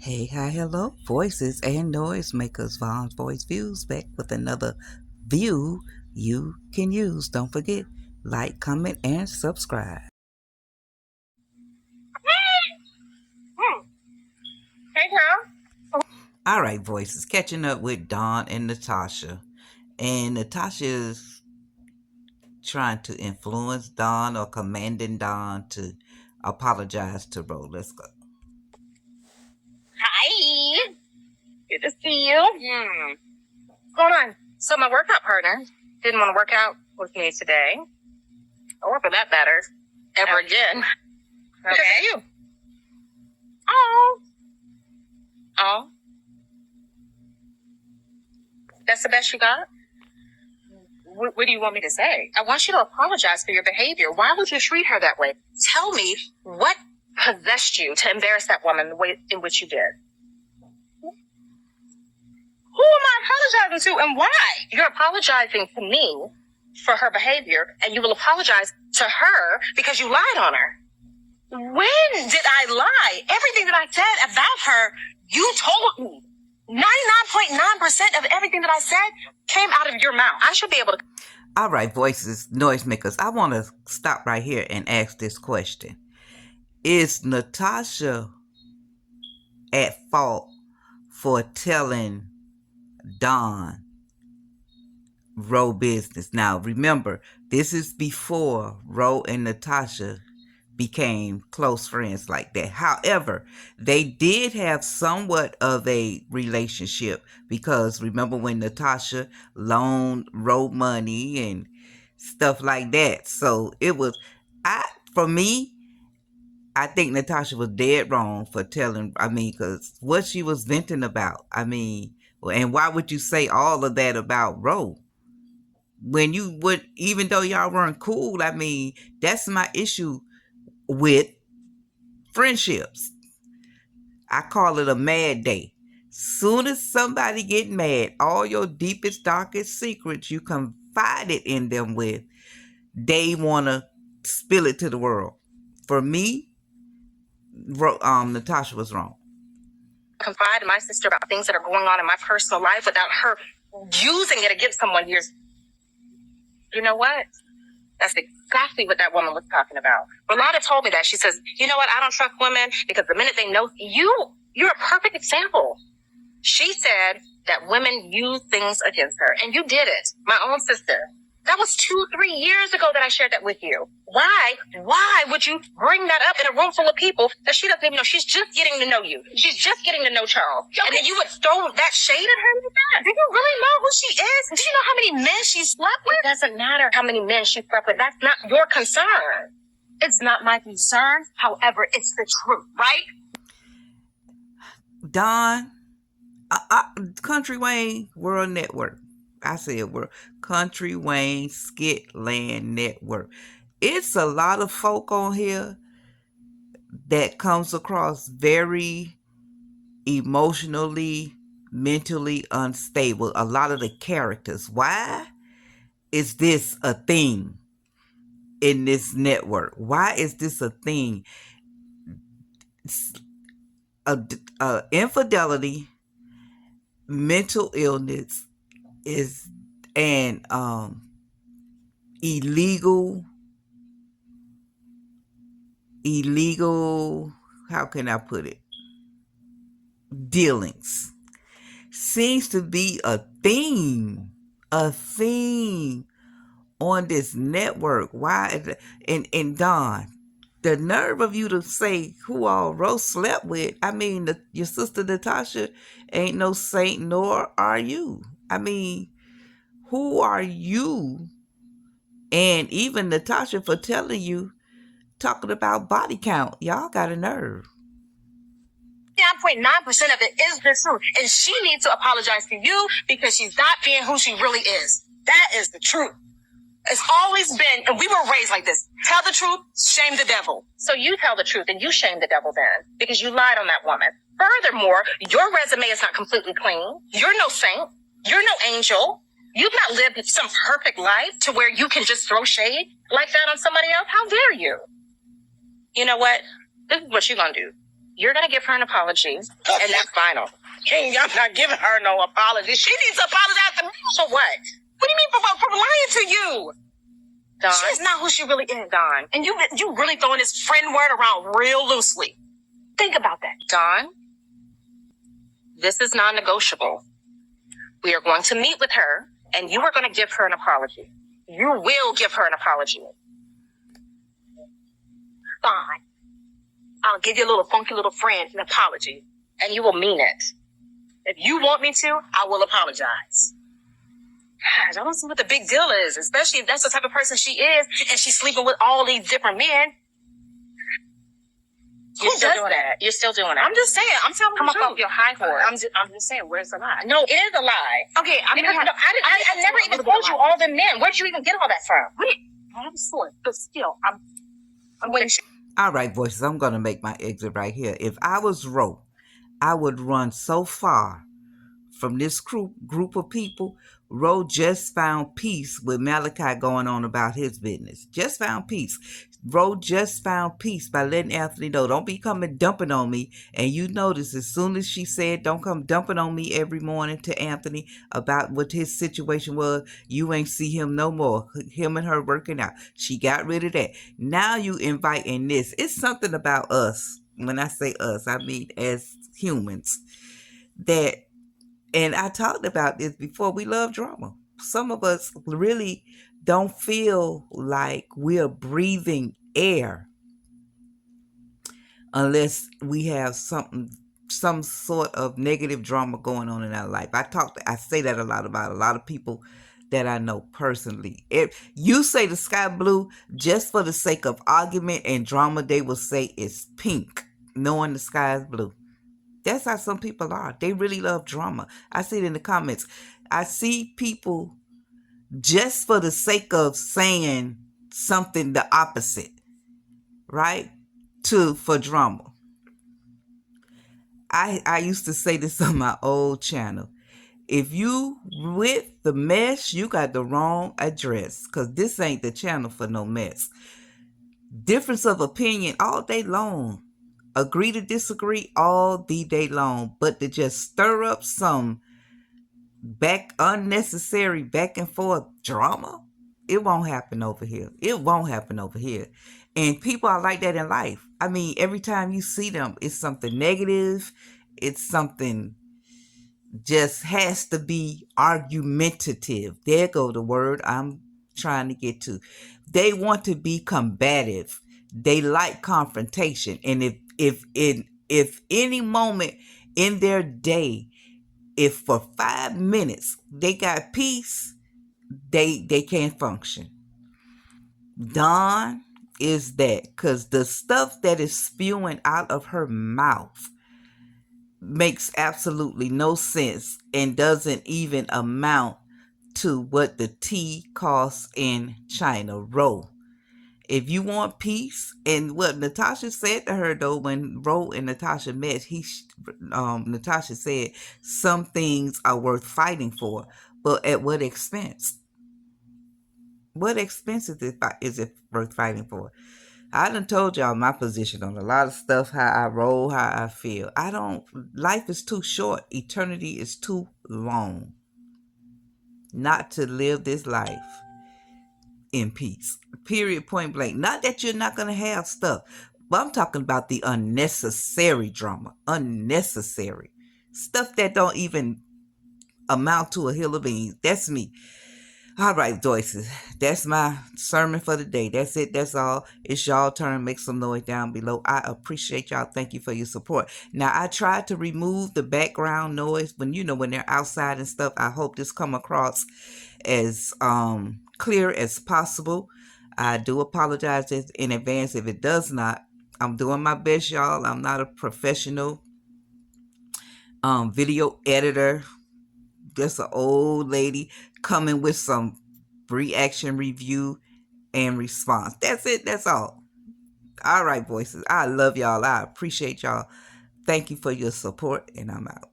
Hey, hi, hello, voices and noise makers. Vaughn's Voice Views back with another view you can use. Don't forget, like, comment, and subscribe. Hey, girl. All right, voices, catching up with Dawn and Natasha. And Natasha is trying to influence Dawn or commanding Dawn to apologize to Ro. Let's go. Hi. Good to see you. What's going on? So my workout partner didn't want to work out with me today, or for that matter, ever again. Because of you. Oh. That's the best you got? What do you want me to say? I want you to apologize for your behavior. Why would you treat her that way? Tell me what possessed you to embarrass that woman the way in which you did. Who am I apologizing to and why? You're apologizing to me for her behavior, and you will apologize to her because you lied on her. When did I lie? Everything that I said about her, you told me. 99.9% of everything that I said came out of your mouth. I should be able to. All right, voices, noise makers. I want to stop right here and ask this question. Is Natasha at fault for telling Dawn Ro business? Now, remember, this is before Ro and Natasha became close friends like that. However, they did have somewhat of a relationship because remember when Natasha loaned Ro money and stuff like that. So it was, for me, I think Natasha was dead wrong for telling, because what she was venting about, and why would you say all of that about Ro? When you would, even though y'all weren't cool, that's my issue with friendships. I call it a mad day. Soon as somebody get mad, all your deepest, darkest secrets you confided in them with, they want to spill it to the world. For me, Natasha was wrong. Confide in my sister about things that are going on in my personal life without her using it against someone years. You know what? That's exactly what that woman was talking about. Rolanda told me that. She says, you know what? I don't trust women because the minute they know you're a perfect example. She said that women use things against her, and you did it. My own sister. That was 2-3 years ago that I shared that with you. Why would you bring that up in a room full of people that she doesn't even know? She's just getting to know you. She's just getting to know Charles. Okay. And then you would throw that shade at her like that? Do you really know who she is? Do you know how many men she slept with? It doesn't matter how many men she slept with. That's not your concern. It's not my concern. However, it's the truth, right? Dawn, Kountry Wayne World Network. I said World Kountry Wayne Skit Land Network. It's a lot of folk on here that comes across very emotionally, mentally unstable. A lot of the characters. Why is this a thing in this network? Why is this a thing? Infidelity, mental illness is and illegal, how can I put it, dealings seems to be a theme on this network. Why? And Don, the nerve of you to say who all Rose slept with. Your sister Natasha ain't no saint, nor are you. Who are you? And even Natasha for telling you, talking about body count. Y'all got a nerve. 9.9% of it is the truth. And she needs to apologize to you because she's not being who she really is. That is the truth. It's always been, and we were raised like this. Tell the truth, shame the devil. So you tell the truth and you shame the devil then because you lied on that woman. Furthermore, your resume is not completely clean. You're no saint. You're no angel. You've not lived some perfect life to where you can just throw shade like that on somebody else. How dare you? You know what? This is what you're going to do. You're going to give her an apology, and that's final. King, I'm not giving her no apology. She needs to apologize to me. For what? What do you mean for lying to you? Dawn. She's not who she really is, Dawn. And you really throwing this friend word around real loosely. Think about that. Dawn, this is non-negotiable. We are going to meet with her, and you are going to give her an apology. You will give her an apology. Fine. I'll give your little funky little friend an apology, and you will mean it. If you want me to, I will apologize. Gosh, I don't see what the big deal is, especially if that's the type of person she is, and she's sleeping with all these different men. You're still doing that? You're still doing it. I'm just saying. I'm telling you. Come up off your high horse. I'm just saying. Where's the lie? No, it is a lie. Okay, I never even told you all the men. Where'd you even get all that from? I'm sorry, but still, I'm waiting. All right, voices, I'm going to make my exit right here. If I was Ro, I would run so far from this group of people. Ro just found peace with Malachi going on about his business. Just found peace. Ro just found peace by letting Anthony know, don't be coming dumping on me. And you notice as soon as she said, don't come dumping on me every morning to Anthony about what his situation was, you ain't see him no more. Him and her working out. She got rid of that. Now you inviting this. It's something about us. When I say us, I mean as humans. That, and I talked about this before, we love drama. Some of us really don't feel like we're breathing air unless we have some sort of negative drama going on in our life. I say that a lot about a lot of people that I know personally. If you say the sky blue, just for the sake of argument and drama, they will say it's pink, knowing the sky is blue. That's how some people are. They really love drama. I see it in the comments. I see people just for the sake of saying something the opposite, right? For drama. I used to say this on my old channel. If you with the mess, you got the wrong address, because this ain't the channel for no mess. Difference of opinion all day long. Agree to disagree all the day long. But to just stir up some unnecessary back and forth drama, it won't happen over here. It won't happen over here. And people are like that in life. I mean, every time you see them, it's something negative. It's something just has to be argumentative. There go the word I'm trying to get to. They want to be combative. They like confrontation. And if any moment in their day, if for 5 minutes they got peace, they can't function. Dawn is that, because the stuff that is spewing out of her mouth makes absolutely no sense and doesn't even amount to what the tea costs in China. Ro, if you want peace, and what Natasha said to her though, when Ro and Natasha met, Natasha said some things are worth fighting for, but at what expense? What expense is it worth fighting for? I done told y'all my position on a lot of stuff, how I roll, how I feel. Life is too short. Eternity is too long not to live this life in peace. Period, point blank. Not that you're not going to have stuff, but I'm talking about the unnecessary drama. Unnecessary. Stuff that don't even amount to a hill of beans. That's me. All right, Joyces. That's my sermon for the day. That's it. That's all. It's y'all turn. Make some noise down below. I appreciate y'all. Thank you for your support. Now, I tried to remove the background noise when they're outside and stuff. I hope this come across as clear as possible. I do apologize in advance if it does not. I'm doing my best, y'all. I'm not a professional video editor. Just an old lady coming with some reaction, review, and response. That's it. That's all. All right, voices. I love y'all. I appreciate y'all. Thank you for your support, and I'm out.